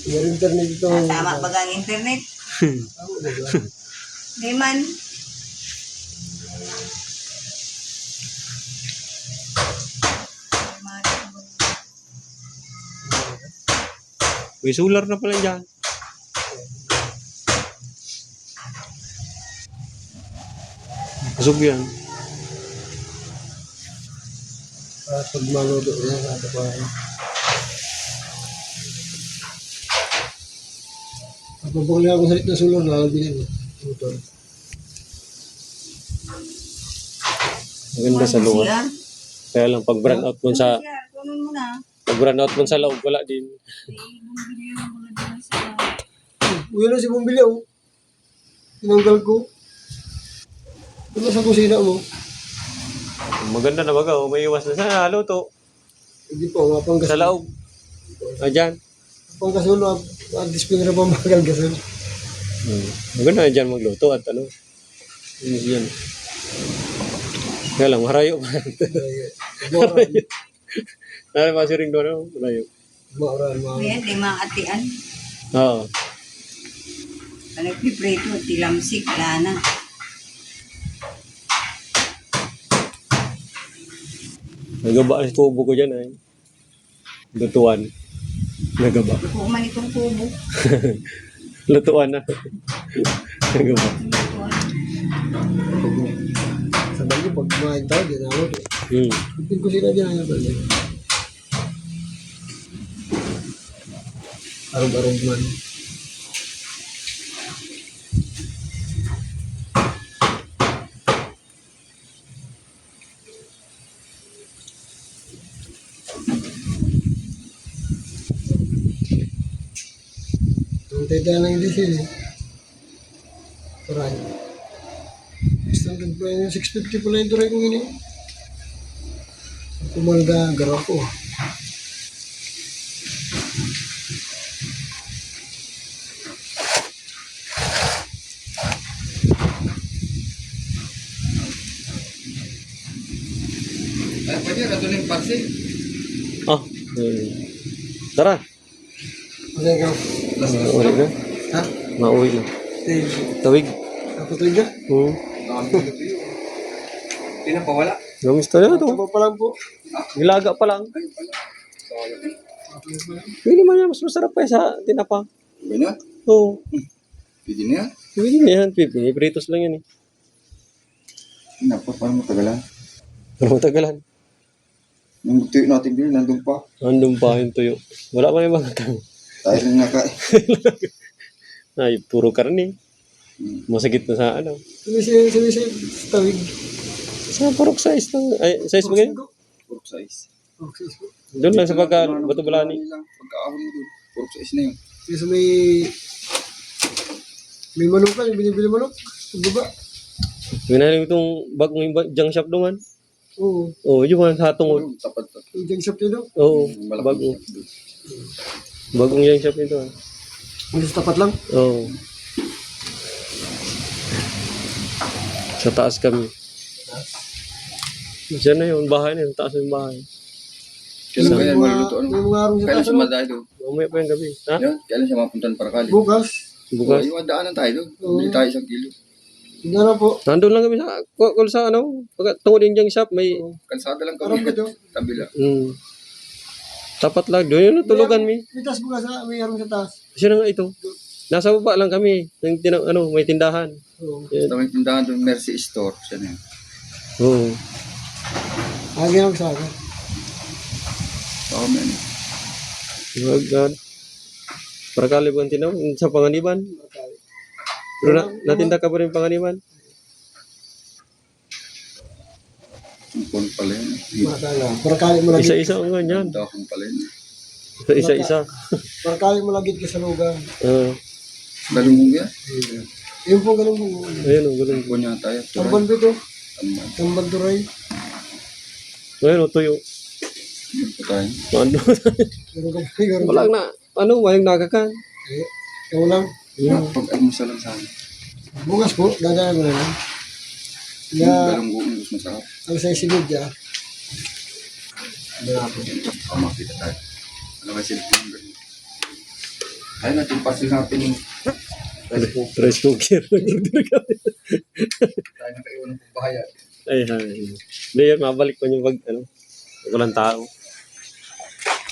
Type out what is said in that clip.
Yung internet ito. Tama ba ang internet? Tama ba ba? Di man. May solar na pala dyan. Pasok yan. Pag maluto yan, ano pa. Kapag bukli ako sa sulor, lalabinin mo. Motor. Maganda sa luwa. CR. Kaya lang pag brand out mo sa CR, kunin mo na. pag brand out mo sa loob, wala din. Bumili yung mga dala sa... Uy, na si bumili ako. Tinanggal ko. Ano sa kusina mo? Maganda na baga, may iwas na sa luto. Hindi po, mapang Sa loob. Ayan. Pang kasulo, display na pamagal gasol. Maganda na dyan magluto at ano. Yan. Kaya lang, marayo pa. Moran. Ay, masiring doon, ano? Marayo. Moran, moran. Ayan, di mga atian. Oo. Nagpiprito, tilamsik, wala na. Nagaba ang kubo ko dyan ay. Lutuan. Nagaba. Kung man itong kubo. Lutuan na. Nagaba. Sa bagay, pag kumain tayo, di na ako. Yung kusina dyan, ano ba? Arog-arog man. Tantay tayo ng diesel eh. Turay. Standard pa yun, 650 pala yung turay kong ini. Kumalga, garo ko. Ay, pwede, rato na yung parsi. Ah. Tara. Okay, go. Ulit na. Ha? Mauwi na. Eh, Tawig. ako tuloy ka? Hindi na pawala. Gamis tayo ito. Tama pa lang po. Gilaga pa lang. Pwede man yan. Mas masarap pa sa tinapa. Pwede na? Oo. Pwede na yan. Pwede na yan. Pinipritos lang yan eh. Napa, parang matagalan. Pero matagalan. Nung tuyo natin din, nandun pa. Andun pa yung tuyo. Wala pa yung mga tao. Tayo rin nakain. Ay, puro karne. Masakit na sa ano. Sumisip, tawig. Sa pork size lang. Ay, size ba ganyan? Pork size. Okay, so. Doon lang sa pagka bato balani. Pagkaahon mo doon. Pork size na yun. Kasi may manok ka, yung binibili manok. Sa baba. Minalim itong bagong junk shop doon. Oo. Oo, yung mga hatong. Tapat. Yung junk shop nito. Oo, Malaki bagong. siya doon. Bagong junk shop nito. Alas tapat lang. Oo. Sa taas kami. Diyan na yun, bahay na yun. Taas yung bahay. Kailan kaya maluluto? May Ano? mga araw sa Kailan taas. siya ano? madahay doon? Mamaya pa yung gabi. Ha? Yun, kailan siya mapuntan para kali? Bukas. Bukas. Yung daanan tayo doon. Bili tayo 1 kilo. Hindi na po. Nandun lang kami sa, kung sa ano, tungod yung junk shop, may, Kalsada lang Parang kami. ito. Kabila. tapat lang. Doon yun, tulugan mi. May taas bukas ha. May araw sa taas. Siya na nga ito. Nasa baba lang kami. Yung may tindahan. Oo. Basta may tindahan doon, Mercy Store. Siya na yun. Oo. Agin ako sa akin. Baka may ano. Oh God. Para kalibang tinaw sa panganiban. Pero natinda ka pa rin panganiban. Ang phone pala yun. Matala. Parakali mo lagi. Isa-isa ang ganyan. Dahon pala yun. Isa-isa. Parakali mo lagi ka sa lugar. Galungong yan. Yun po ganun po. Ayun o, ganun. Phone niya tayo. Tamban po ito. Tamban. Tamban turay. Ayun o, tuyo. Yun po tayo. Ano? Meron ka pa. Walang na, walang nagakan. Ikaw lang. Pag-almusal lang sa akin. Bukas po. Dadaan mo na lang. Yung Ya, galungong mas masarap. ang sa isigid ya. Makita tayo. Ano kasi cellphone? Ayun, natin pasil natin yung rice cooker. Rice cooker. Nag-order kami. Tayo na kayo ng pagbahayan. Ay, ay. Hindi yan, mabalik pa yung pag, walang tao.